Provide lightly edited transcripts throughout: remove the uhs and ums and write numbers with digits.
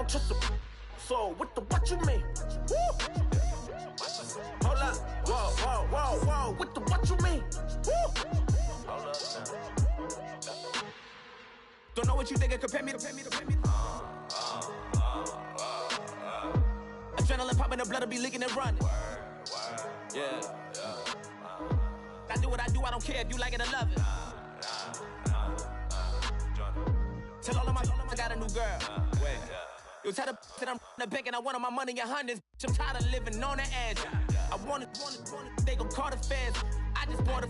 trust a so what the what you mean? Woo! Hold up, whoa, what the what you mean? Woo! Hold up now. Don't know what you think, compare me to adrenaline popping, the blood will be leaking and running. Yeah. I do what I do, I don't care if you like it or love it. Tell all of my I got a new girl. Wait. Yo, tell the that I'm the bank and I want all my money in hundreds. I'm tired of living on the edge. I want it, they gon' call the feds. I just bought a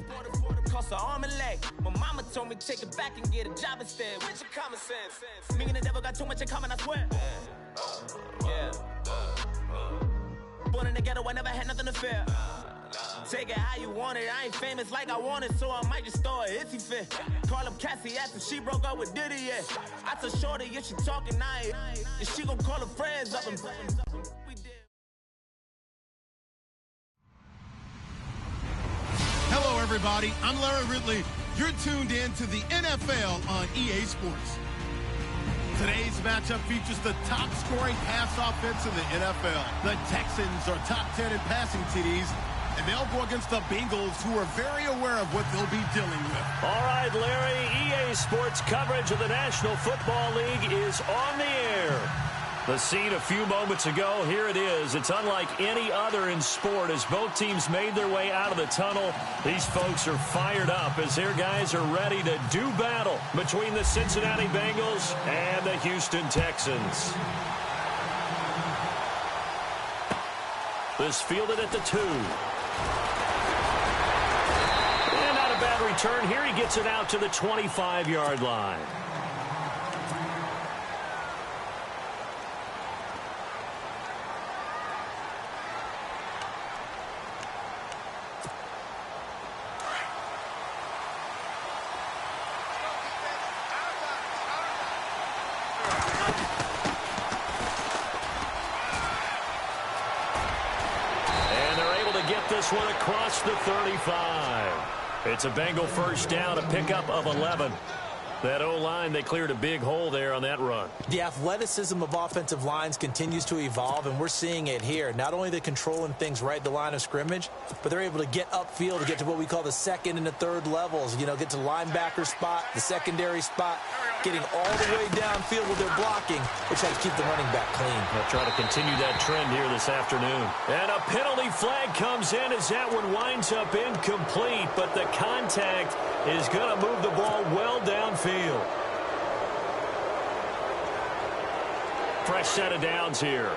cost an arm and leg. My mama told me take it back and get a job instead. Where's your common sense? Me and the devil got too much in common, I swear. Yeah. Born in the ghetto, I never had nothing to fear. Take it how you want it. I ain't famous like I want it, so I might just throw a hissy fit. Call up Cassie after she broke up with Diddy, yeah. I told Shorty if she talking, and she gon' call her friends up and we did. Hello, everybody. I'm Larry Ridley. You're tuned in to the NFL on EA Sports. Today's matchup features the top-scoring pass offense in the NFL. The Texans are top 10 in passing TDs, and they'll go against the Bengals, who are very aware of what they'll be dealing with. All right, Larry, EA Sports coverage of the National Football League is on the air. The scene a few moments ago, here it is. It's unlike any other in sport as both teams made their way out of the tunnel. These folks are fired up as their guys are ready to do battle between the Cincinnati Bengals and the Houston Texans. This fielded at the 2. And not a bad return. Here he gets it out to the 25-yard line. This one across the 35. It's a Bengal first down, a pickup of 11. That O-line, they cleared a big hole there on that run. The athleticism of offensive lines continues to evolve, and we're seeing it here. Not only they're controlling things right at the line of scrimmage, but they're able to get upfield to get to what we call the second and the third levels. You know, get to linebacker spot, the secondary spot, getting all the way downfield with their blocking, which helps keep the running back clean. They'll try to continue that trend here this afternoon. And a penalty flag comes in as that one winds up incomplete, but the contact is going to move the ball well downfield. Fresh set of downs here.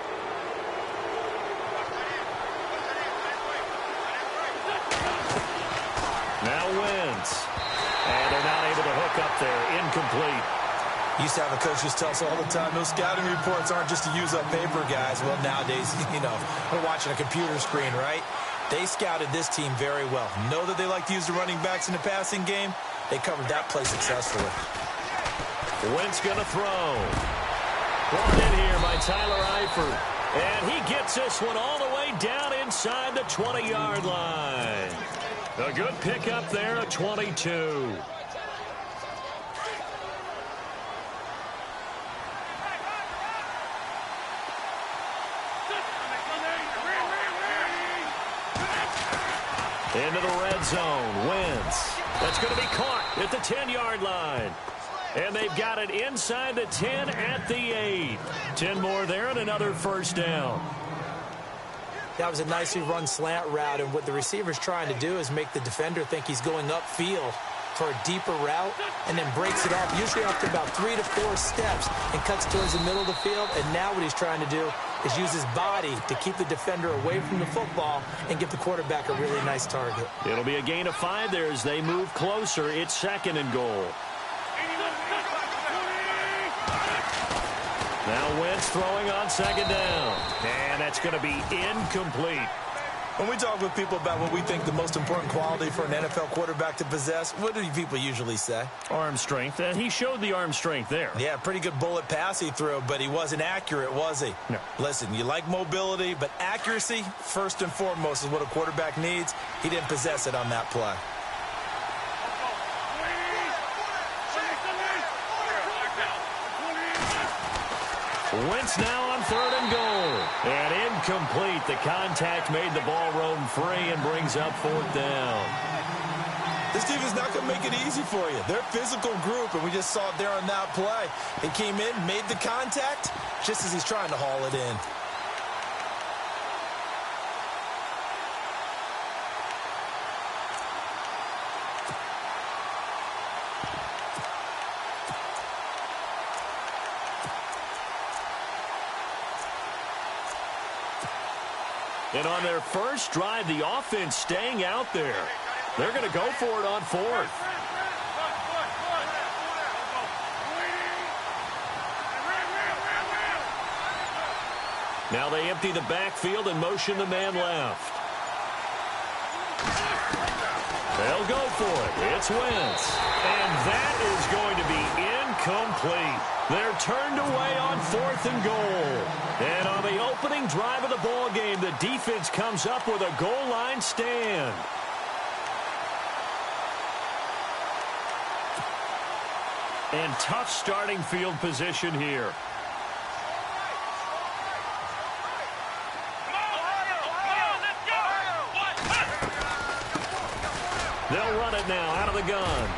Now Wentz. And they're not able to hook up there. Incomplete. Used to have a coach just tell us all the time, those scouting reports aren't just to use up paper, guys. Well, nowadays, you know, we're watching a computer screen, right? They scouted this team very well. Know that they like to use the running backs in the passing game. They covered that play successfully. Wentz going to throw. Brought in here by Tyler Eifert. And he gets this one all the way down inside the 20-yard line. A good pickup there at 22. Into the red zone. Wentz. That's going to be caught at the 10-yard line. And they've got it inside the 10 at the 8. 10 more there and another first down. That was a nicely run slant route, and what the receiver's trying to do is make the defender think he's going upfield for a deeper route and then breaks it off, usually after about 3 to 4 steps, and cuts towards the middle of the field. And now what he's trying to do is use his body to keep the defender away from the football and give the quarterback a really nice target. It'll be a gain of 5 there as they move closer. It's 2nd and goal. Now Wentz throwing on 2nd down. And that's going to be incomplete. When we talk with people about what we think the most important quality for an NFL quarterback to possess, what do people usually say? Arm strength. And he showed the arm strength there. Yeah, pretty good bullet pass he threw, but he wasn't accurate, was he? No. Listen, you like mobility, but accuracy, first and foremost, is what a quarterback needs. He didn't possess it on that play. Wentz now on 3rd and goal. And incomplete. The contact made the ball roam free and brings up 4th down. This defense is not going to make it easy for you. They're a physical group, and we just saw it there on that play. He came in, made the contact, just as he's trying to haul it in. And on their first drive, the offense staying out there. They're going to go for it on 4th. Now they empty the backfield and motion the man left. They'll go for it. It's Wentz. And that is going to be incomplete. They're turned away on 4th and goal. And on the opening drive of the ball game, the defense comes up with a goal line stand. And tough starting field position here. They'll run it now out of the gun.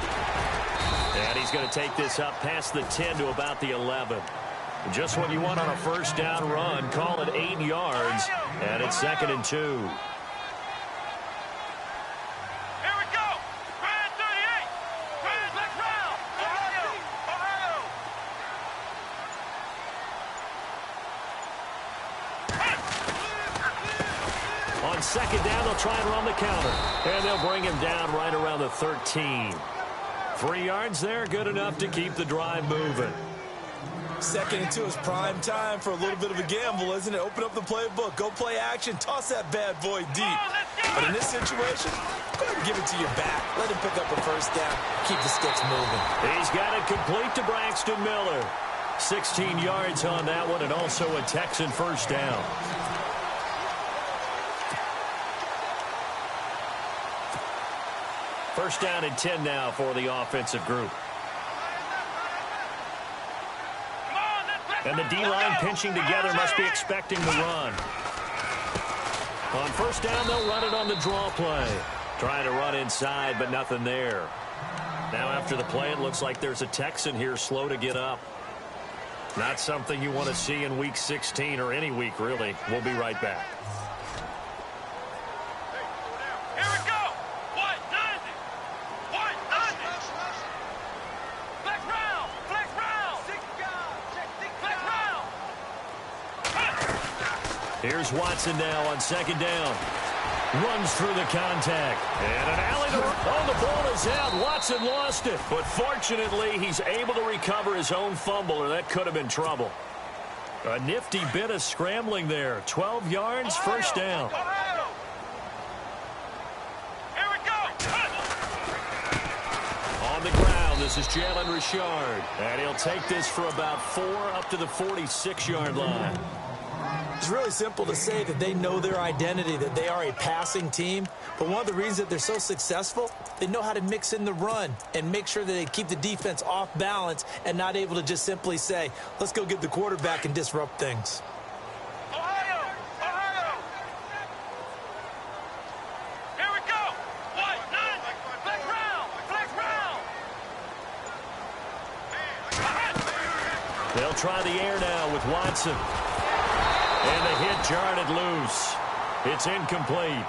And he's going to take this up past the 10 to about the 11. Just what you want on a first down run. Call it 8 yards. And it's 2nd and 2. On 2nd down, they'll try and run the counter. And they'll bring him down right around the 13. 3 yards there, good enough to keep the drive moving. 2nd and 2 is prime time for a little bit of a gamble, isn't it? Open up the playbook, go play action, toss that bad boy deep. But in this situation, go ahead and give it to your back. Let him pick up a first down, keep the sticks moving. He's got it complete to Braxton Miller. 16 yards on that one, and also a Texan first down. First down and 10 now for the offensive group. And the D-line pinching together must be expecting the run. On first down, they'll run it on the draw play. Trying to run inside, but nothing there. Now after the play, it looks like there's a Texan here slow to get up. Not something you want to see in Week 16 or any week, really. We'll be right back. Here's Watson now on 2nd down. Runs through the contact. And an alley to run. Oh, the ball is out. Watson lost it. But fortunately, he's able to recover his own fumble, or that could have been trouble. A nifty bit of scrambling there. 12 yards, first down. Here we go. On the ground, this is Jalen Richard. And he'll take this for about 4 up to the 46-yard line. It's really simple to say that they know their identity, that they are a passing team. But one of the reasons that they're so successful, they know how to mix in the run and make sure that they keep the defense off balance and not able to just simply say, let's go get the quarterback and disrupt things. Ohio! Here we go! What? None! Flex round! They'll try the air now with Watson. And the hit jarred it loose. It's incomplete.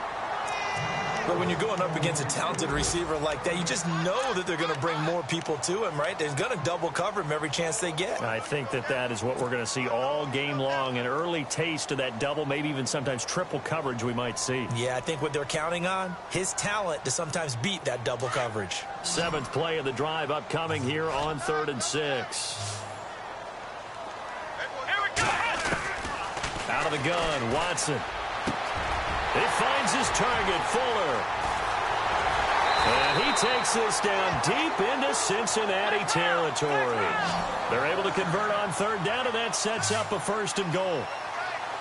But when you're going up against a talented receiver like that, you just know that they're going to bring more people to him, right? They're going to double cover him every chance they get. I think that is what we're going to see all game long. An early taste of that double, maybe even sometimes triple coverage we might see. Yeah, I think what they're counting on, his talent to sometimes beat that double coverage. 7th play of the drive upcoming here on 3rd and 6. Out of the gun, Watson. He finds his target, Fuller. And he takes this down deep into Cincinnati territory. They're able to convert on 3rd down, and that sets up a 1st and goal.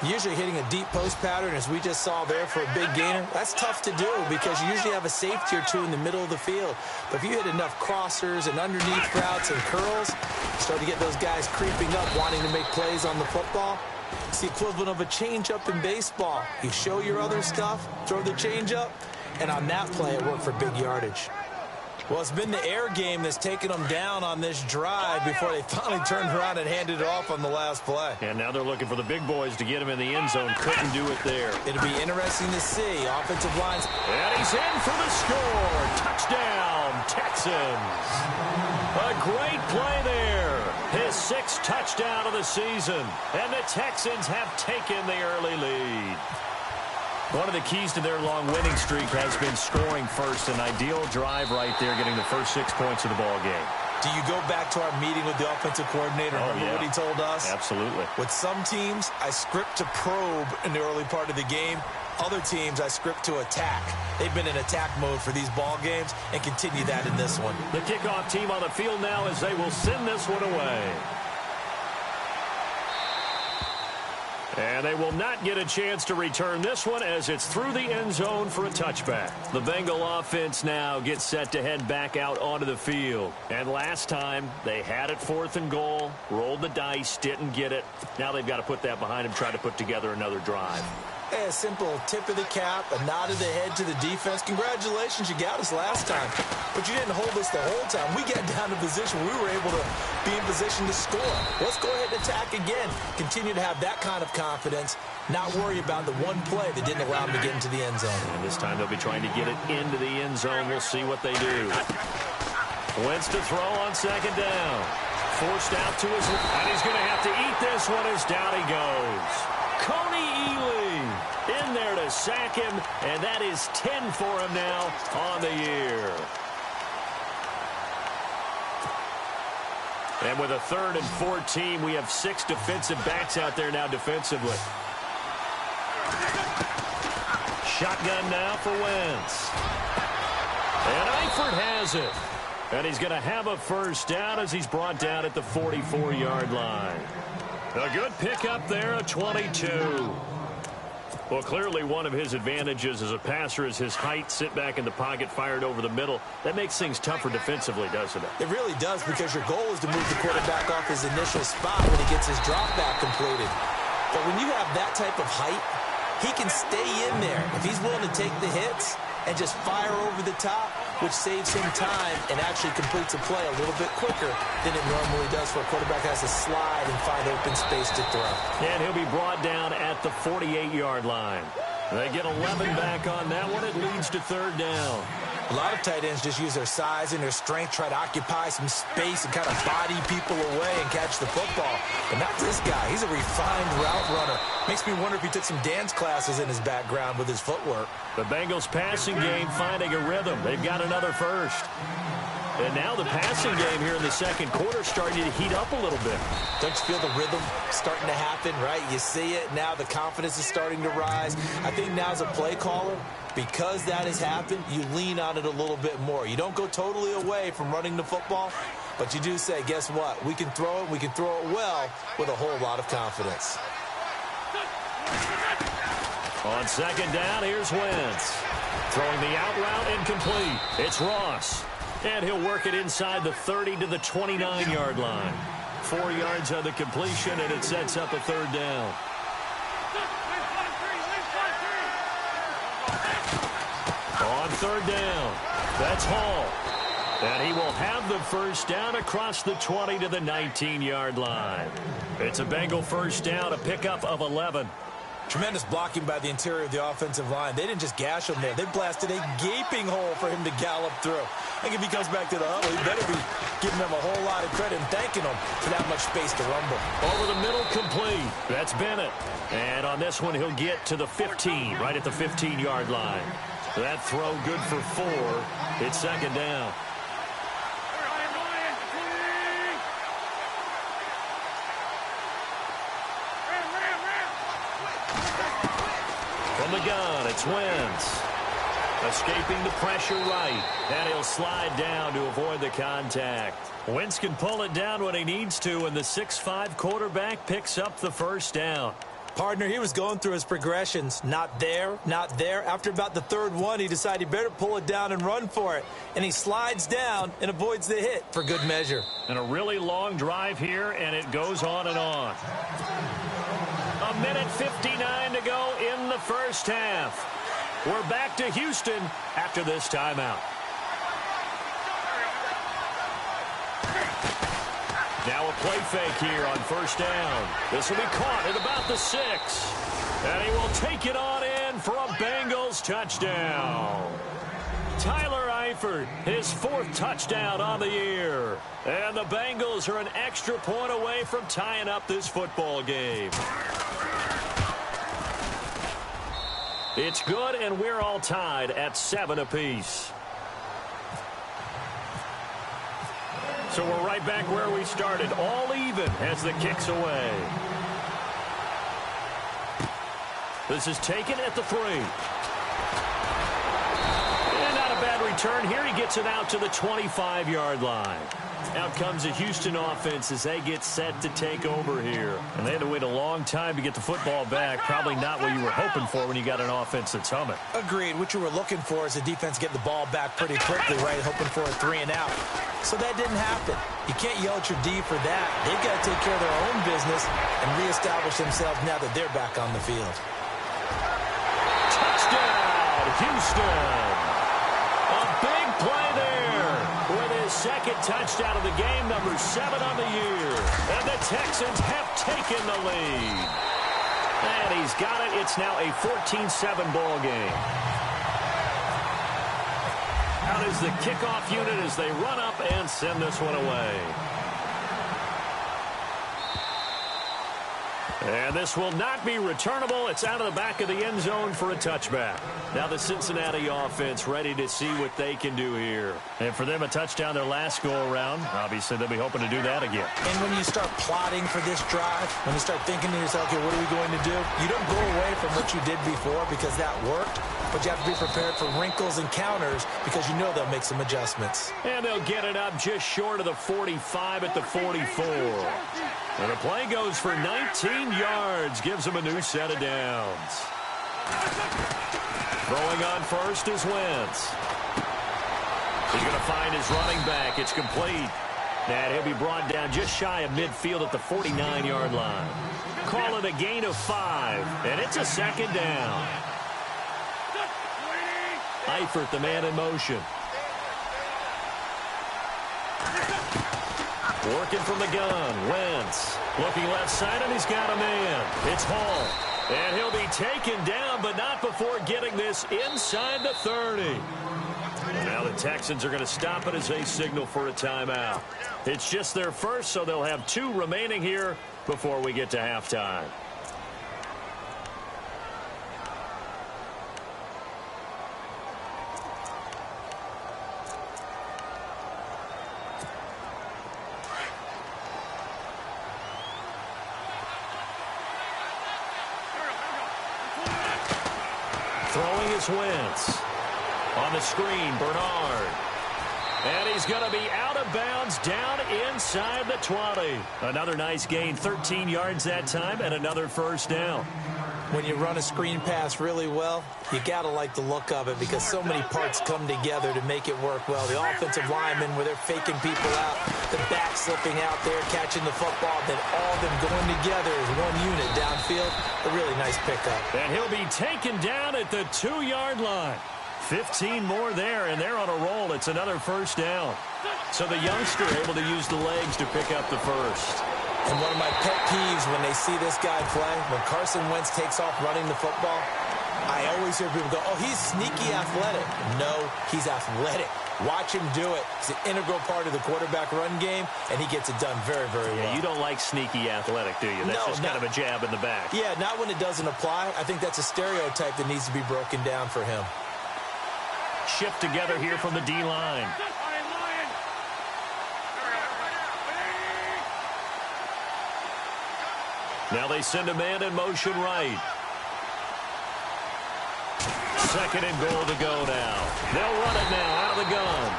Usually hitting a deep post pattern, as we just saw there for a big gainer, that's tough to do because you usually have a safety or two in the middle of the field. But if you hit enough crossers and underneath routes and curls, start to get those guys creeping up, wanting to make plays on the football. It's the equivalent of a changeup in baseball. You show your other stuff, throw the changeup, and on that play, it worked for big yardage. Well, it's been the air game that's taken them down on this drive before they finally turned around and handed it off on the last play. And now they're looking for the big boys to get him in the end zone. Couldn't do it there. It'll be interesting to see. Offensive lines. And he's in for the score. Touchdown, Texans. A great play there. His 6th touchdown of the season. And the Texans have taken the early lead. One of the keys to their long winning streak has been scoring first. An ideal drive right there, getting the first 6 points of the ball game. Do you go back to our meeting with the offensive coordinator? Remember what he told us? Absolutely. With some teams, I script to probe in the early part of the game. Other teams, I script to attack. They've been in attack mode for these ball games and continue that in this one. The kickoff team on the field now as they will send this one away. And they will not get a chance to return this one as it's through the end zone for a touchback. The Bengal offense now gets set to head back out onto the field. And last time, they had it 4th and goal, rolled the dice, didn't get it. Now they've got to put that behind them, try to put together another drive. A simple tip of the cap, a nod of the head to the defense. Congratulations, you got us last time. But you didn't hold us the whole time. We got down to position. We were able to be in position to score. Let's go ahead and attack again. Continue to have that kind of confidence. Not worry about the one play that didn't allow them to get into the end zone. And this time they'll be trying to get it into the end zone. We'll see what they do. Wentz to throw on 2nd down. Forced out to his left. And he's going to have to eat this one as down he goes. Coney Ely in there to sack him, and that is 10 for him now on the year. And with a 3rd and 14, we have 6 defensive backs out there now defensively. Shotgun now for Wentz. And Eifert has it. And he's going to have a first down as he's brought down at the 44-yard line. A good pickup there, a 22. Well, clearly one of his advantages as a passer is his height, sit back in the pocket, fired over the middle. That makes things tougher defensively, doesn't it? It really does, because your goal is to move the quarterback off his initial spot when he gets his drop back completed. But when you have that type of height, he can stay in there. If he's willing to take the hits and just fire over the top, which saves him time and actually completes a play a little bit quicker than it normally does for a quarterback has to slide and find open space to throw. And he'll be brought down at the 48-yard line. They get 11 back on that one. It leads to 3rd down. A lot of tight ends just use their size and their strength, try to occupy some space and kind of body people away and catch the football. But not this guy. He's a refined route runner. Makes me wonder if he took some dance classes in his background with his footwork. The Bengals passing game finding a rhythm. They've got another first. And now the passing game here in the 2nd quarter starting to heat up a little bit. Don't you feel the rhythm starting to happen, right? You see it. Now the confidence is starting to rise. I think now as a play caller, because that has happened, you lean on it a little bit more. You don't go totally away from running the football, but you do say, guess what? We can throw it. We can throw it well with a whole lot of confidence. On 2nd down, here's Wentz. Throwing the out route incomplete. It's Ross. And he'll work it inside the 30 to the 29-yard line. 4 yards on the completion, and it sets up a 3rd down. On 3rd down, that's Hall. And he will have the first down across the 20 to the 19-yard line. It's a Bengal first down, a pickup of 11. Tremendous blocking by the interior of the offensive line. They didn't just gash him there. They blasted a gaping hole for him to gallop through. I think if he comes back to the huddle, he better be giving them a whole lot of credit and thanking them for that much space to rumble. Over the middle, complete. That's Bennett. And on this one, he'll get to the 15, right at the 15-yard line. That throw good for 4. It's 2nd down. From the gun, it's Wentz. Escaping the pressure right. And he'll slide down to avoid the contact. Wentz can pull it down when he needs to, and the 6'5" quarterback picks up the first down. Partner, he was going through his progressions. Not there, not there. After about the third one, he decided he better pull it down and run for it. And he slides down and avoids the hit for good measure. And a really long drive here, and it goes on and on. A minute 59 to go in the first half. We're back to Houston after this timeout. Now a play fake here on first down. This will be caught at about the 6. And he will take it on in for a Bengals touchdown. Tyler Eifert, his 4th touchdown on the year. And the Bengals are an extra point away from tying up this football game. It's good, and we're all tied at 7 apiece. So we're right back where we started, all even as the kick's away. This is taken at the 3. And not a bad return here. He gets it out to the 25-yard line. Out comes the Houston offense as they get set to take over here. And they had to wait a long time to get the football back. Probably not what you were hoping for when you got an offense that's humming. Agreed. What you were looking for is the defense getting the ball back pretty quickly, right? Hoping for a 3 and out. So that didn't happen. You can't yell at your D for that. They've got to take care of their own business and reestablish themselves now that they're back on the field. Touchdown, Houston. A big play there with his 2nd touchdown of the game, number 7 on the year. And the Texans have taken the lead. And he's got it. It's now a 14-7 ball game. Out is the kickoff unit as they run up and send this one away. And this will not be returnable. It's out of the back of the end zone for a touchback. Now the Cincinnati offense ready to see what they can do here. And for them, a touchdown their last go-around. Obviously, they'll be hoping to do that again. And when you start plotting for this drive, when you start thinking to yourself, okay, what are we going to do? You don't go away from what you did before because that worked. But you have to be prepared for wrinkles and counters because you know they'll make some adjustments. And they'll get it up just short of the 45 at the 44. And the play goes for 19 yards, gives them a new set of downs. Throwing on first is Wentz. He's going to find his running back. It's complete. And he'll be brought down just shy of midfield at the 49-yard line. Call it a gain of 5, and it's a 2nd down. Eifert, the man in motion. Working from the gun. Wentz looking left side, and he's got a man. It's Hall. And he'll be taken down, but not before getting this inside the 30. Now the Texans are going to stop it as they signal for a timeout. It's just their first, so they'll have 2 remaining here before we get to halftime. Throwing is Wentz. On the screen, Bernard. And he's going to be out of bounds down inside the 20. Another nice gain, 13 yards that time, and another first down. When you run a screen pass really well, you got to like the look of it because so many parts come together to make it work well. The offensive linemen, where they're faking people out, the back slipping out there, catching the football, then all of them going together as one unit downfield. A really nice pickup. And he'll be taken down at the 2-yard line. 15 more there, and they're on a roll. It's another first down. So the youngster able to use the legs to pick up the first. And one of my pet peeves when they see this guy play, when Carson Wentz takes off running the football, I always hear people go, oh, he's sneaky athletic. No, he's athletic. Watch him do it. It's an integral part of the quarterback run game, and he gets it done very, very well. Yeah, you don't like sneaky athletic, do you? That's just kind of a jab in the back. Yeah, not when it doesn't apply. I think that's a stereotype that needs to be broken down for him. Shift together here from the D-line. Now they send a man in motion right. 2nd and goal to go now. They'll run it now out of the gun.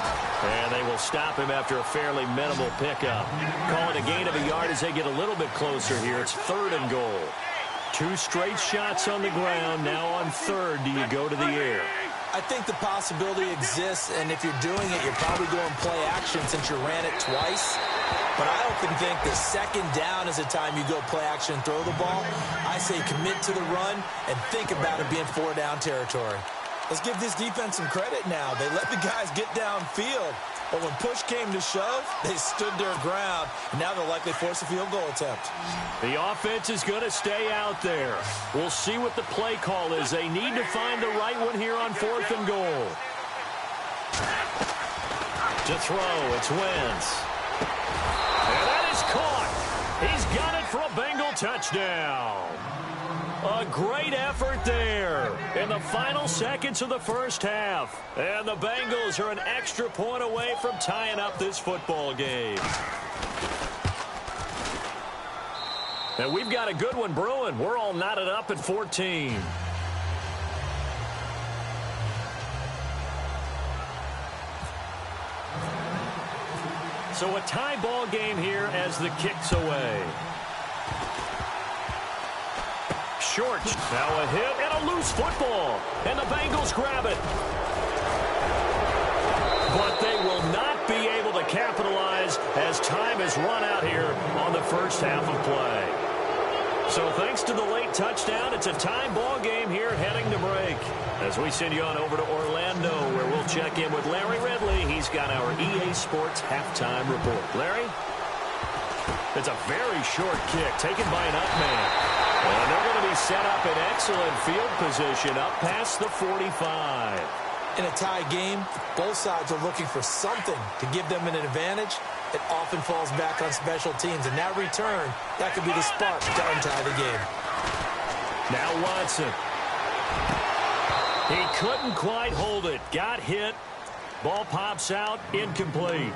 And they will stop him after a fairly minimal pickup. Call it a gain of a yard as they get a little bit closer here. It's 3rd and goal. 2 straight shots on the ground. Now on third, do you go to the air? I think the possibility exists, and if you're doing it, you're probably going play action since you ran it twice. But I often think the second down is the time you go play action and throw the ball. I say commit to the run and think about it being 4-down territory. Let's give this defense some credit now. They let the guys get downfield. But when push came to shove, they stood their ground. And now they'll likely force a field goal attempt. The offense is going to stay out there. We'll see what the play call is. They need to find the right one here on 4th and goal. To throw, it's Wentz. And that is caught. He's got it for a Bengal touchdown. A great effort there in the final seconds of the first half. And the Bengals are an extra point away from tying up this football game. And we've got a good one brewing. We're all knotted up at 14. So a tie ball game here as the kick's away. Short. Now a hit and a loose football. And the Bengals grab it. But they will not be able to capitalize as time has run out here on the first half of play. So thanks to the late touchdown, it's a tie ball game here heading to break. As we send you on over to Orlando, where we'll check in with Larry Ridley. He's got our EA Sports halftime report. Larry? It's a very short kick taken by an up man. And they're going to be set up in excellent field position up past the 45. In a tie game, both sides are looking for something to give them an advantage. It often falls back on special teams. And that return, that could be the spark to untie the game. Now Watson. He couldn't quite hold it. Got hit. Ball pops out. Incomplete.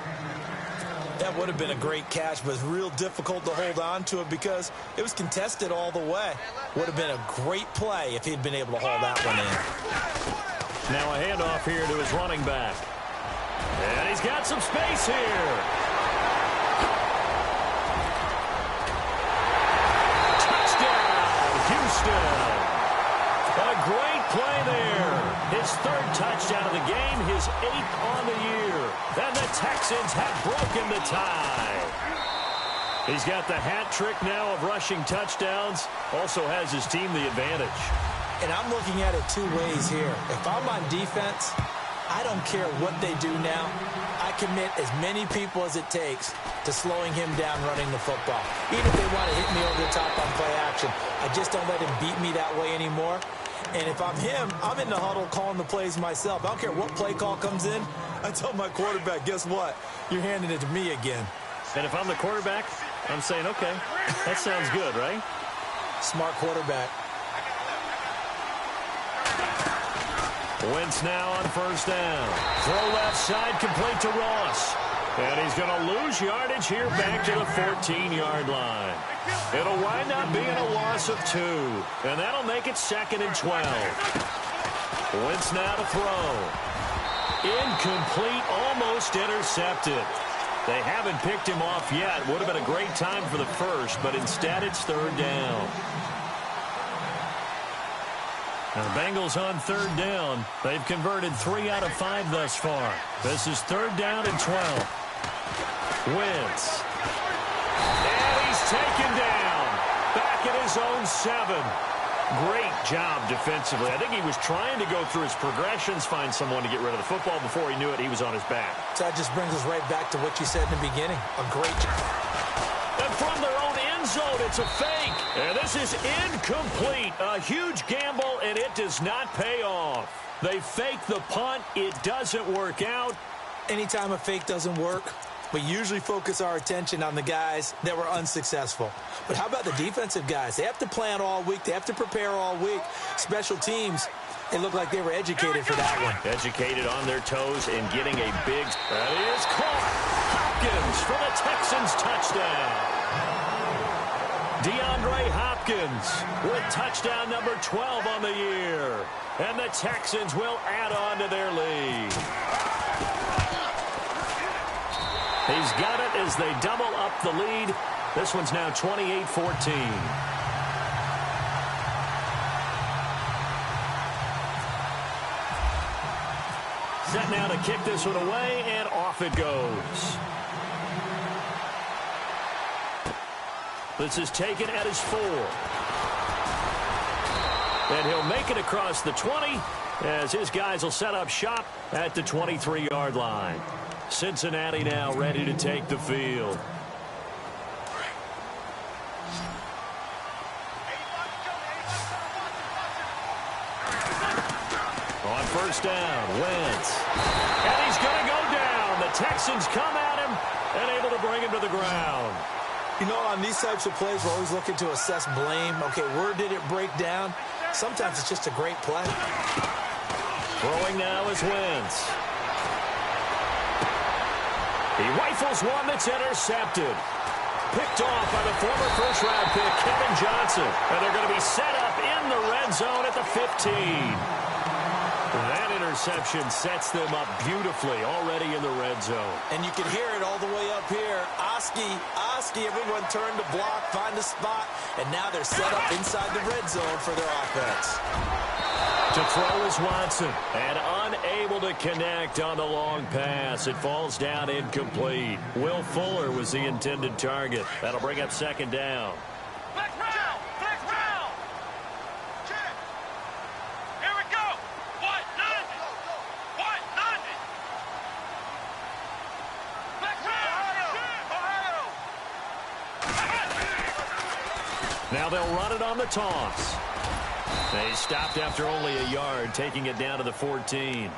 That would have been a great catch, but it's real difficult to hold on to it because it was contested all the way. Would have been a great play if he'd been able to haul that one in. Now a handoff here to his running back. And he's got some space here. Touchdown, Houston. A great play there. His 3rd touchdown of the game, his 8th on the year. And the Texans have broken the tie. He's got the hat trick now of rushing touchdowns. Also has his team the advantage. And I'm looking at it 2 ways here. If I'm on defense, I don't care what they do now. I commit as many people as it takes to slowing him down running the football. Even if they want to hit me over the top on play action, I just don't let him beat me that way anymore. And if I'm him, I'm in the huddle calling the plays myself. I don't care what play call comes in. I tell my quarterback, guess what? You're handing it to me again. And if I'm the quarterback, I'm saying, okay, that sounds good, right? Smart quarterback. Wentz now on first down. Throw left side, complete to Ross. And he's going to lose yardage here back to the 14-yard line. It'll wind up being a loss of 2. And that'll make it 2nd and 12. Wentz now to throw. Incomplete, almost intercepted. They haven't picked him off yet. Would have been a great time for the first, but instead it's 3rd down. Now the Bengals on 3rd down. They've converted 3 out of 5 thus far. This is 3rd down and 12. Wentz. And he's taken down. Back at his own 7. Great job defensively. I think he was trying to go through his progressions, find someone to get rid of the football. Before he knew it, he was on his back. So that just brings us right back to what you said in the beginning. A great job. And from their own end zone, it's a fake. And this is incomplete. A huge gamble, and it does not pay off. They fake the punt. It doesn't work out. Anytime a fake doesn't work, we usually focus our attention on the guys that were unsuccessful. But how about the defensive guys? They have to plan all week. They have to prepare all week. Special teams, it looked like they were educated for that one. Educated on their toes and getting a big... That is caught. Hopkins for the Texans touchdown. DeAndre Hopkins with touchdown number 12 on the year. And the Texans will add on to their lead. He's got it as they double up the lead. This one's now 28-14. Set now to kick this one away, and off it goes. This is taken at his 4. And he'll make it across the 20 as his guys will set up shop at the 23-yard line. Cincinnati now ready to take the field. On first down, Wentz. And he's going to go down. The Texans come at him and able to bring him to the ground. You know, on these types of plays, we're always looking to assess blame. Okay, where did it break down? Sometimes it's just a great play. Throwing now is Wentz. He rifles one that's intercepted. Picked off by the former first-round pick, Kevin Johnson. And they're going to be set up in the red zone at the 15. That interception sets them up beautifully already in the red zone. And you can hear it all the way up here. Oski, everyone turned to block, find a spot, and now they're set up inside the red zone for their offense. To throw is Watson, and unable to connect on the long pass. It falls down incomplete. Will Fuller was the intended target. That'll bring up second down. Flex round! Flex round! Check! Here we go! What? Nothing! What? Nothing! Flex round! Ohio! Now they'll run it on the toss. They stopped after only a yard, taking it down to the 14.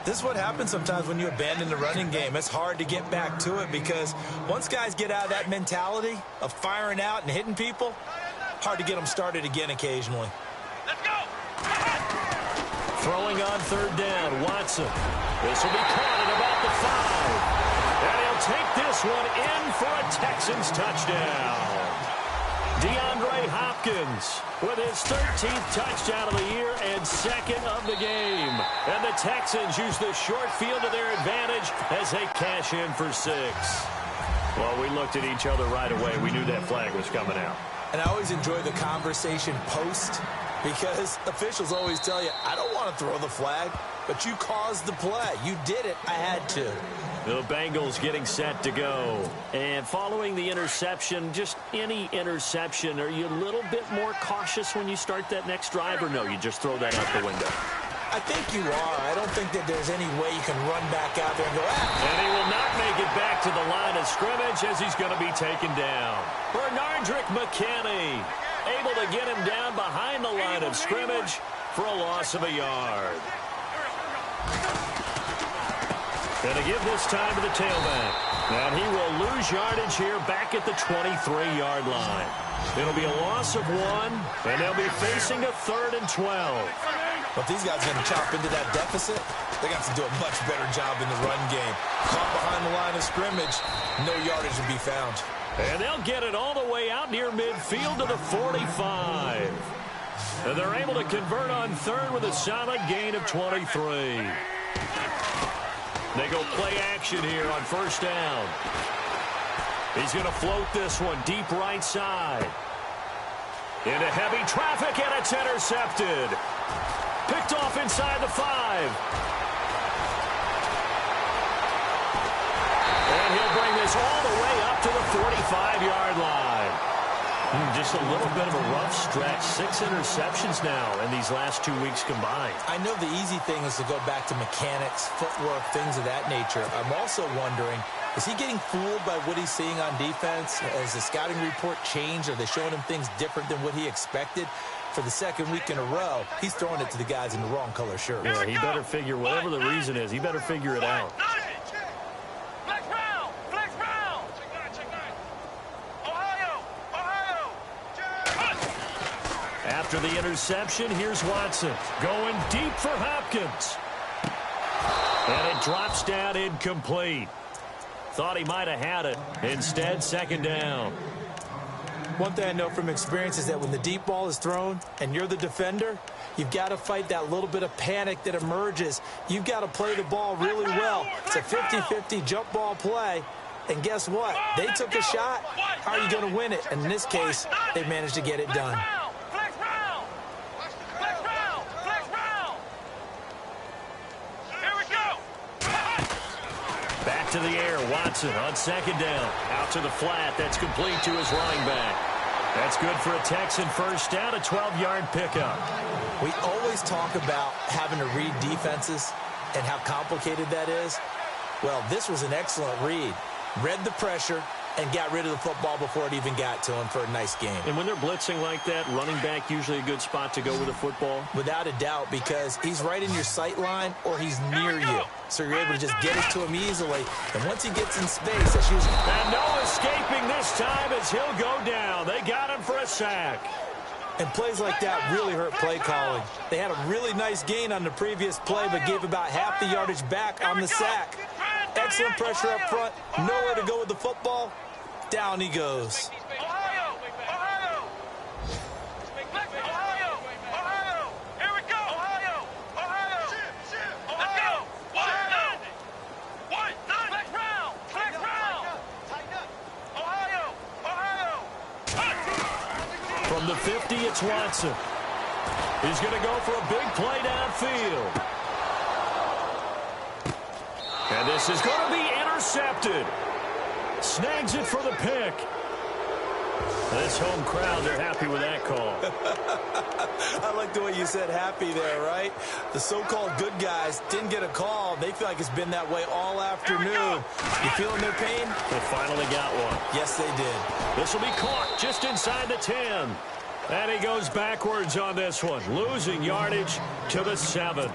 This is what happens sometimes when you abandon the running game. It's hard to get back to it because once guys get out of that mentality of firing out and hitting people, hard to get them started again occasionally. Let's go! Throwing on third down, Watson. This will be caught at about the 5. And he'll take this one in for a Texans touchdown. DeAndre Hopkins with his 13th touchdown of the year and second of the game. And the Texans use the short field to their advantage as they cash in for 6. Well, we looked at each other right away. We knew that flag was coming out. And I always enjoy the conversation post because officials always tell you, I don't want to throw the flag, but you caused the play. You did it. I had to. The Bengals getting set to go. And following the interception, just any interception, are you a little bit more cautious when you start that next drive, or no, you just throw that out the window? I think you are. I don't think that there's any way you can run back out there and go, And he will not make it back to the line of scrimmage as he's going to be taken down. Bernardrick McKinney able to get him down behind the line of scrimmage for a loss of a yard. And to give this time to the tailback. And he will lose yardage here back at the 23-yard line. It'll be a loss of 1, and they'll be facing a 3rd and 12. But these guys are going to chop into that deficit. They got to do a much better job in the run game. Caught behind the line of scrimmage, no yardage to be found. And they'll get it all the way out near midfield to the 45. And they're able to convert on 3rd with a solid gain of 23. They go play action here on first down. He's going to float this one deep right side. Into heavy traffic, and it's intercepted. Picked off inside the 5. And he'll bring this all the way up to the 45-yard line. Just a little bit of a rough stretch. 6 interceptions now in these last 2 weeks combined. I know the easy thing is to go back to mechanics, footwork, things of that nature. I'm also wondering, is he getting fooled by what he's seeing on defense? Has the scouting report changed? Are they showing him things different than what he expected? For the second week in a row, he's throwing it to the guys in the wrong color shirts. Yeah, he better figure, whatever the reason is, he better figure it out. Flex round! Flex round! Ohio! After the interception, here's Watson going deep for Hopkins. And it drops down incomplete. Thought he might have had it. Instead, second down. One thing I know from experience is that when the deep ball is thrown and you're the defender, you've got to fight that little bit of panic that emerges. You've got to play the ball really well. It's a 50-50 jump ball play. And guess what? They took a shot. How are you going to win it? And in this case, they managed to get it done. Flex round! Flex round! Flex round! Here we go! to the air. Watson on second down. Out to the flat. That's complete to his running back. That's good for a Texan first down, a 12-yard pickup. We always talk about having to read defenses and how complicated that is. Well, this was an excellent read. Read the pressure and got rid of the football before it even got to him for a nice game. And when they're blitzing like that, running back usually a good spot to go with the football? Without a doubt, because he's right in your sight line or he's near you. So you're able to just get it to him easily. And once he gets in space, that's usually... And no escaping this time as he'll go down. They got him for a sack. And plays like that really hurt play calling. They had a really nice gain on the previous play, but gave about half the yardage back on the sack. Excellent pressure up front. Nowhere to go with the football. Down he goes. Ohio! Ohio! Ohio! Ohio! Here we go! Ohio! Ohio! Let's go! One, none! Flex round! Flex round! Ohio! Ohio! From the 50, it's Watson. He's going to go for a big play downfield. And this is going to be intercepted. Snags it for the pick. This home crowd, they're happy with that call. I like the way you said happy there, right? The so-called good guys didn't get a call. They feel like it's been that way all afternoon. You feeling their pain? They finally got one. Yes, they did. This will be caught just inside the 10. And he goes backwards on this one, losing yardage to the 7.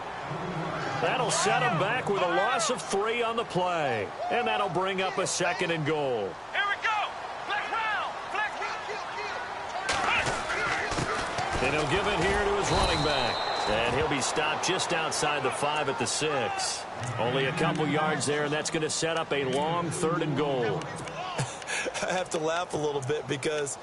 That'll set him back with a loss of 3 on the play. And that'll bring up a 2nd and goal. Here we go! Flex round! Flex round! And he'll give it here to his running back. And he'll be stopped just outside the 5 at the 6. Only a couple yards there, and that's going to set up a long 3rd and goal. I have to laugh a little bit because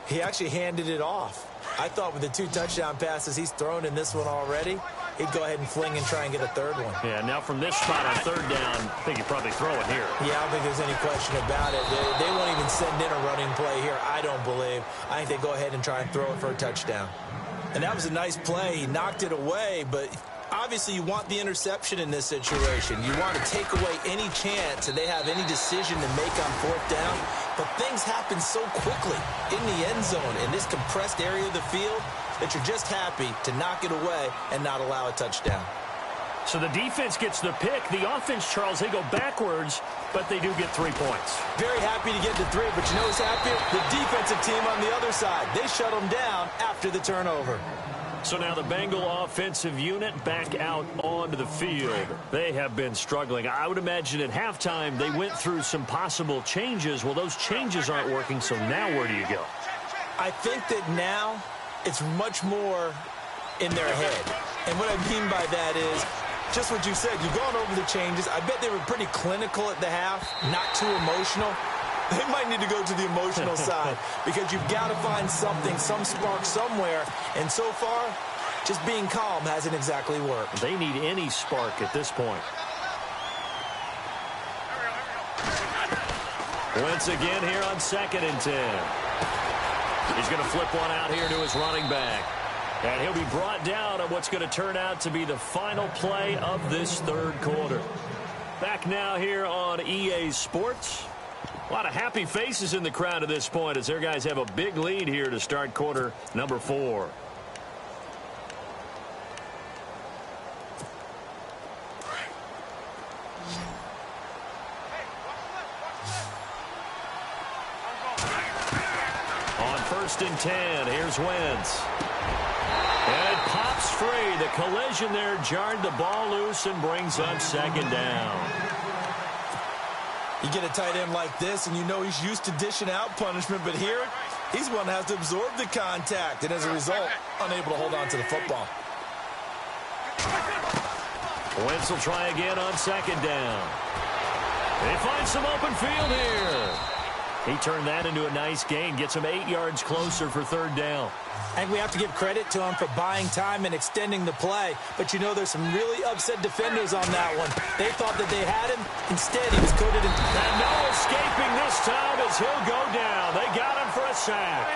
he actually handed it off. I thought with the 2 touchdown passes he's thrown in this one already, he'd go ahead and fling and try and get a 3rd one. Yeah, now from this spot on 3rd down, I think he'd probably throw it here. Yeah, I don't think there's any question about it. They won't even send in a running play here, I don't believe. I think they go ahead and try and throw it for a touchdown. And that was a nice play. He knocked it away, but obviously you want the interception in this situation. You want to take away any chance that they have any decision to make on 4th down. But things happen so quickly in the end zone in this compressed area of the field that you're just happy to knock it away and not allow a touchdown. So the defense gets the pick. The offense, Charles, they go backwards, but they do get 3 points. Very happy to get the 3, but you know who's happier? The defensive team on the other side. They shut them down after the turnover. So now the Bengal offensive unit back out onto the field. They have been struggling. I would imagine at halftime they went through some possible changes. Well, those changes aren't working, so now where do you go? I think that now it's much more in their head. And what I mean by that is just what you said. You've gone over the changes. I bet they were pretty clinical at the half, not too emotional. They might need to go to the emotional side because you've got to find something, some spark somewhere. And so far, just being calm hasn't exactly worked. They need any spark at this point. Once again here on 2nd and 10. He's going to flip one out here to his running back. And he'll be brought down on what's going to turn out to be the final play of this 3rd quarter. Back now here on EA Sports. A lot of happy faces in the crowd at this point as their guys have a big lead here to start quarter number 4. On 1st and 10, here's Wentz. And it pops free. The collision there jarred the ball loose and brings up 2nd down. You get a tight end like this, and you know he's used to dishing out punishment, but here, he's one that has to absorb the contact, and as a result, unable to hold on to the football. Wentz will try again on 2nd down. They find some open field here. He turned that into a nice gain, gets him 8 yards closer for 3rd down. I think we have to give credit to him for buying time and extending the play. But, you know, there's some really upset defenders on that one. They thought that they had him. Instead, he was coated in... And no escaping this time as he'll go down. They got him for a sack.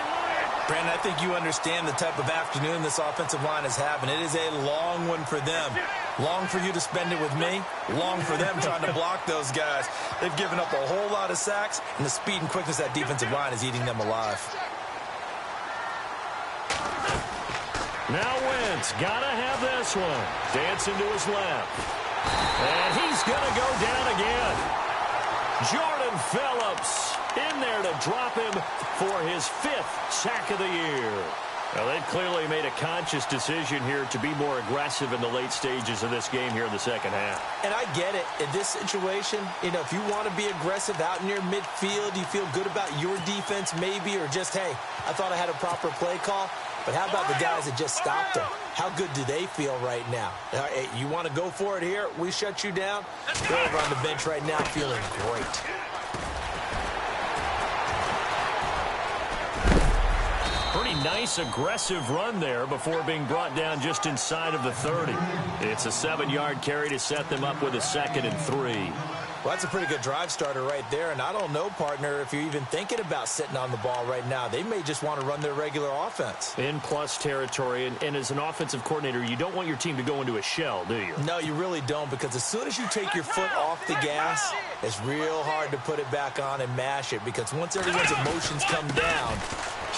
Brandon, I think you understand the type of afternoon this offensive line is having. It is a long one for them. Long for you to spend it with me. Long for them trying to block those guys. They've given up a whole lot of sacks, and the speed and quickness of that defensive line is eating them alive. Now Wentz, gotta have this one. Dancing to his left. And he's gonna go down again. Jordan Phillips in there to drop him for his 5th sack of the year. Now, they've clearly made a conscious decision here to be more aggressive in the late stages of this game here in the second half. And I get it. In this situation, if you want to be aggressive out near midfield, you feel good about your defense maybe, or just, hey, I thought I had a proper play call. But how about the guys that just stopped them? How good do they feel right now? Hey, you want to go for it here? We shut you down? They're over on the bench right now feeling great. Pretty nice, aggressive run there before being brought down just inside of the 30. It's a 7-yard carry to set them up with a 2nd and 3. Well, that's a pretty good drive starter right there, and I don't know, partner, if you're even thinking about sitting on the ball right now. They may just want to run their regular offense. In plus territory, and as an offensive coordinator, you don't want your team to go into a shell, do you? No, you really don't, because as soon as you take your foot off the gas, it's real hard to put it back on and mash it, because once everyone's emotions come down,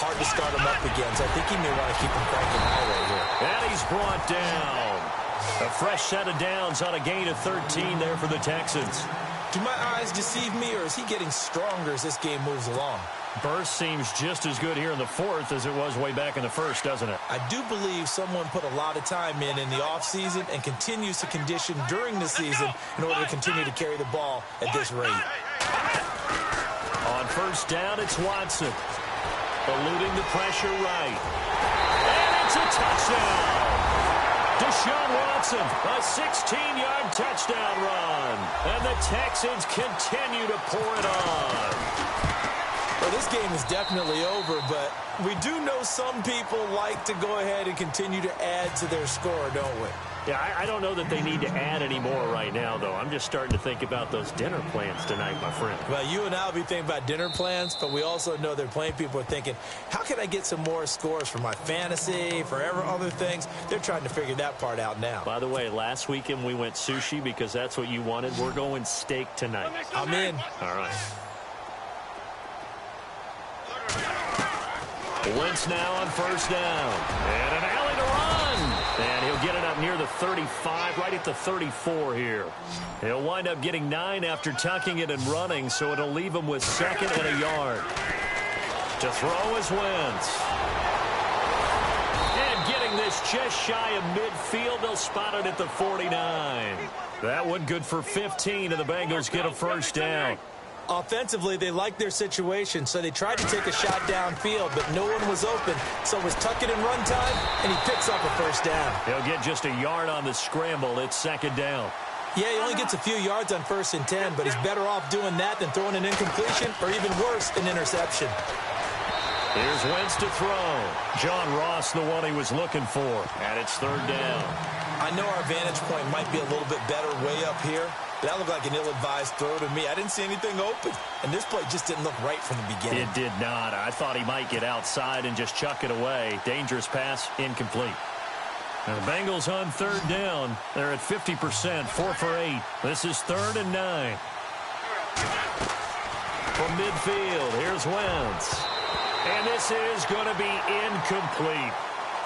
hard to start them up again. So I think he may want to keep them cranking high right here. And he's brought down. A fresh set of downs on a gain of 13 there for the Texans. Do my eyes deceive me, or is he getting stronger as this game moves along? Burst seems just as good here in the 4th as it was way back in the 1st, doesn't it? I do believe someone put a lot of time in the offseason and continues to condition during the season in order to continue to carry the ball at this rate. On 1st down, it's Watson. Eluding the pressure right. And it's a touchdown. Deshaun Watson, a 16-yard touchdown run. And the Texans continue to pour it on. Well, this game is definitely over, but we do know some people like to go ahead and continue to add to their score, don't we? Yeah, I don't know that they need to add any more right now, though. I'm just starting to think about those dinner plans tonight, my friend. Well, you and I will be thinking about dinner plans, but we also know they're playing people are thinking, how can I get some more scores for my fantasy, for other things? They're trying to figure that part out now. By the way, last weekend we went sushi because that's what you wanted. We're going steak tonight. I'm in. All right. Wentz now on 1st down. And an alley to run. And he'll get it up near the 35, right at the 34 here. He'll wind up getting 9 after tucking it and running, so it'll leave him with 2nd and a yard. To throw is Wentz. And getting this just shy of midfield, they'll spot it at the 49. That one good for 15, and the Bengals get a 1st down. Offensively, they liked their situation, so they tried to take a shot downfield, but no one was open. So it was tuck it and run time, and he picks up a 1st down. He'll get just a yard on the scramble. It's 2nd down. Yeah, he only gets a few yards on 1st and 10, but he's better off doing that than throwing an incompletion, or even worse, an interception. Here's Wentz to throw. John Ross, the one he was looking for, and it's 3rd down. I know our vantage point might be a little bit better way up here, but that looked like an ill-advised throw to me. I didn't see anything open, and this play just didn't look right from the beginning. It did not. I thought he might get outside and just chuck it away. Dangerous pass, incomplete. Now the Bengals on 3rd down. They're at 50%, 4 for 8. This is 3rd and 9. From midfield, here's Wentz. And this is going to be incomplete.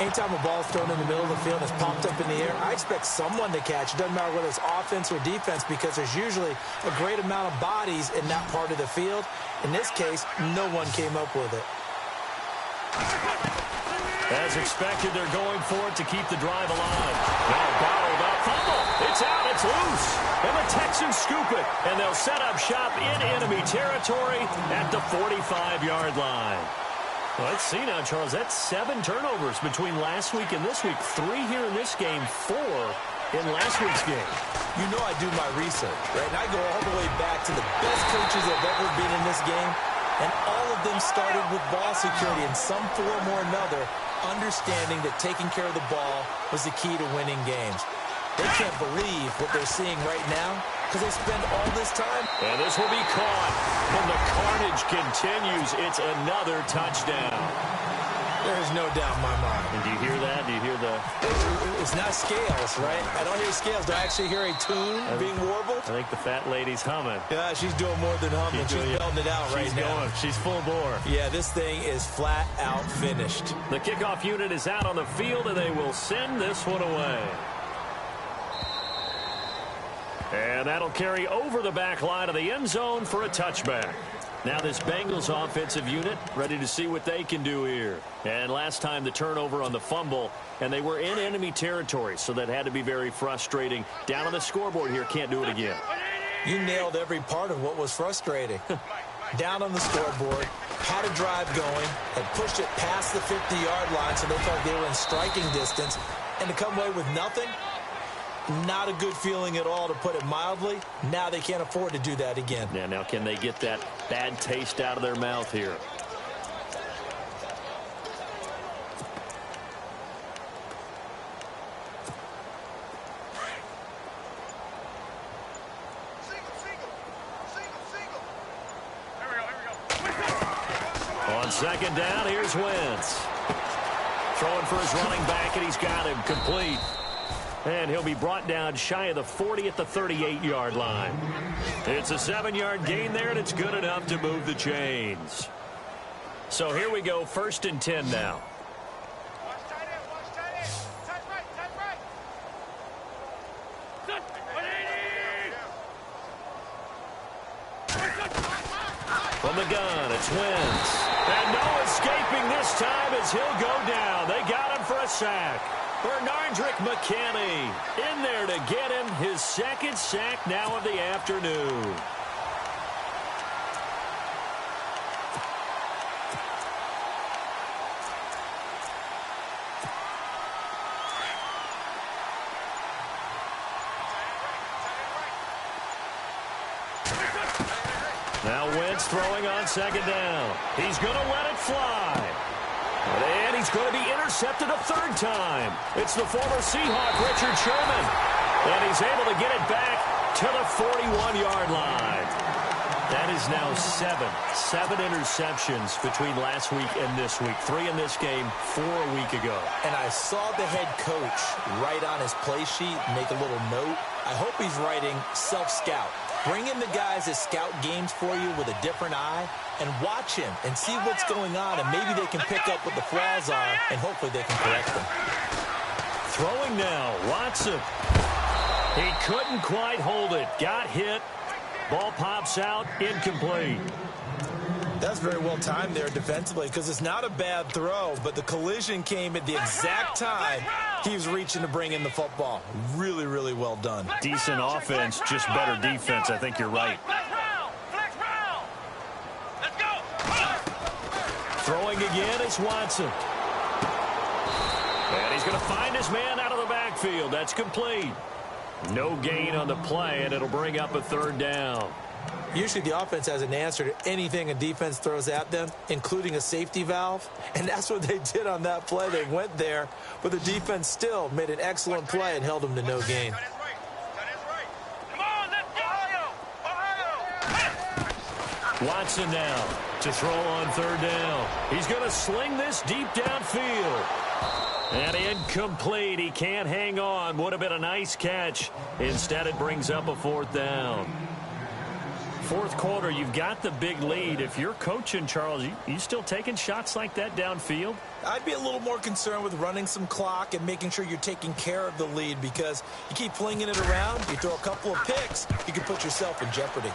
Anytime a ball is thrown in the middle of the field and it's popped up in the air, I expect someone to catch. It doesn't matter whether it's offense or defense, because there's usually a great amount of bodies in that part of the field. In this case, no one came up with it. As expected, they're going for it to keep the drive alive. Now bottled up. Fumble. It's out. It's loose. And the Texans scoop it. And they'll set up shop in enemy territory at the 45-yard line. Well, let's see now, Charles. That's 7 turnovers between last week and this week. 3 here in this game, 4 in last week's game. You know I do my research, right? And I go all the way back to the best coaches that have ever been in this game. And all of them started with ball security in some form or another, understanding that taking care of the ball was the key to winning games. They can't believe what they're seeing right now because they spend all this time. And this will be caught. And the carnage continues. It's another touchdown. There's no doubt in my mind. And do you hear that? Do you hear the... It's not scales, right? I don't hear scales. Do I actually hear a tune being warbled? I think the fat lady's humming. Yeah, she's doing more than humming. She's belting it out right now. She's full bore. Yeah, this thing is flat out finished. The kickoff unit is out on the field, and they will send this one away. And that'll carry over the back line of the end zone for a touchback. Now this Bengals offensive unit ready to see what they can do here. And last time the turnover on the fumble, and they were in enemy territory, so that had to be very frustrating. Down on the scoreboard here, can't do it again. You nailed every part of what was frustrating. Down on the scoreboard, had a drive going, had pushed it past the 50-yard line so they felt they were in striking distance, and to come away with nothing, not a good feeling at all, to put it mildly. Now they can't afford to do that again. Yeah, now can they get that bad taste out of their mouth here? On second down, here's Wentz. Throwing for his running back, and he's got him complete. And he'll be brought down shy of the 40 at the 38-yard line. It's a 7-yard gain there, and it's good enough to move the chains. So here we go, 1st and 10 now. From the gun, it's Wentz. And no escaping this time as he'll go down. They got him for a sack. Bernardrick McKinney in there to get him his 2nd sack now of the afternoon. Now Wentz throwing on 2nd down. He's going to let it fly. And he's going to be intercepted a 3rd time. It's the former Seahawk, Richard Sherman. And he's able to get it back to the 41-yard line. That is now 7 interceptions between last week and this week. 3 in this game, 4 a week ago. And I saw the head coach write on his play sheet, make a little note. I hope he's writing self-scout. Bring in the guys that scout games for you with a different eye and watch him and see what's going on, and maybe they can pick up what the flaws are, and hopefully they can correct them. Throwing now, Watson. He couldn't quite hold it. Got hit. Ball pops out, incomplete. That's very well timed there defensively, because it's not a bad throw, but the collision came at the exact time he was reaching to bring in the football. Really, really well done. Decent offense, just better defense. I think you're right. Throwing again is Watson. And he's going to find his man out of the backfield. That's complete. No gain on the play, and it'll bring up a 3rd down. Usually the offense has an answer to anything a defense throws at them, including a safety valve. And that's what they did on that play. They went there, but the defense still made an excellent play and held them to no gain. Watson now to throw on 3rd down. He's going to sling this deep downfield. And incomplete. He can't hang on. Would have been a nice catch. Instead, it brings up a 4th down. 4th quarter, you've got the big lead. If you're coaching, Charles, you still taking shots like that downfield? I'd be a little more concerned with running some clock and making sure you're taking care of the lead, because you keep flinging it around, you throw a couple of picks, you can put yourself in jeopardy.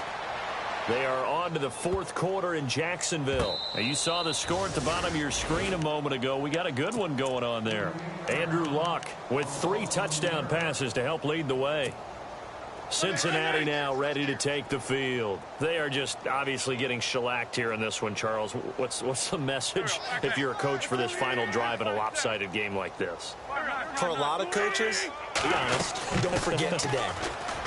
They are on to the 4th quarter in Jacksonville. Now, you saw the score at the bottom of your screen a moment ago. We got a good one going on there. Andrew Luck with 3 touchdown passes to help lead the way. Cincinnati now ready to take the field. They are just obviously getting shellacked here in this one, Charles. What's the message if you're a coach for this final drive in a lopsided game like this? For a lot of coaches, be honest, don't forget today.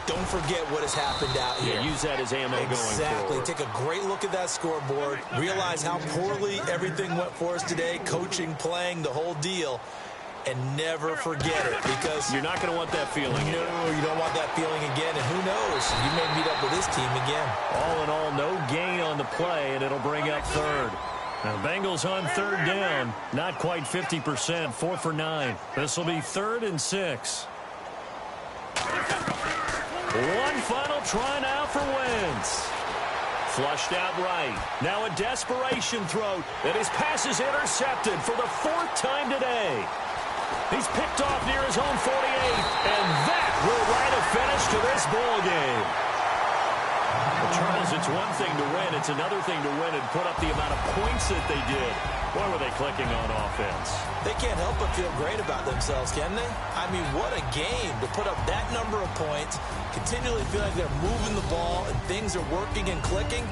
Don't forget what has happened out here. Yeah, use that as ammo going forward. Exactly. Take a great look at that scoreboard. Realize how poorly everything went for us today. Coaching, playing, the whole deal. And never forget it, because you're not going to want that feeling again. No, you don't want that feeling again. And who knows? You may meet up with this team again. All in all, no gain on the play, and it'll bring up 3rd. Now, Bengals on third down. Not quite 50%. 4 for 9. This will be 3rd and 6. One final try now for Wentz. Flushed out right. Now a desperation throw. And his pass is intercepted for the 4th time today. He's picked off near his own 48. And that will write a finish to this ball game. Well, Charles, it's one thing to win. It's another thing to win and put up the amount of points that they did. Boy, were they clicking on offense. They can't help but feel great about themselves, can they? I mean, what a game to put up that number of points, continually feel like they're moving the ball and things are working and clicking.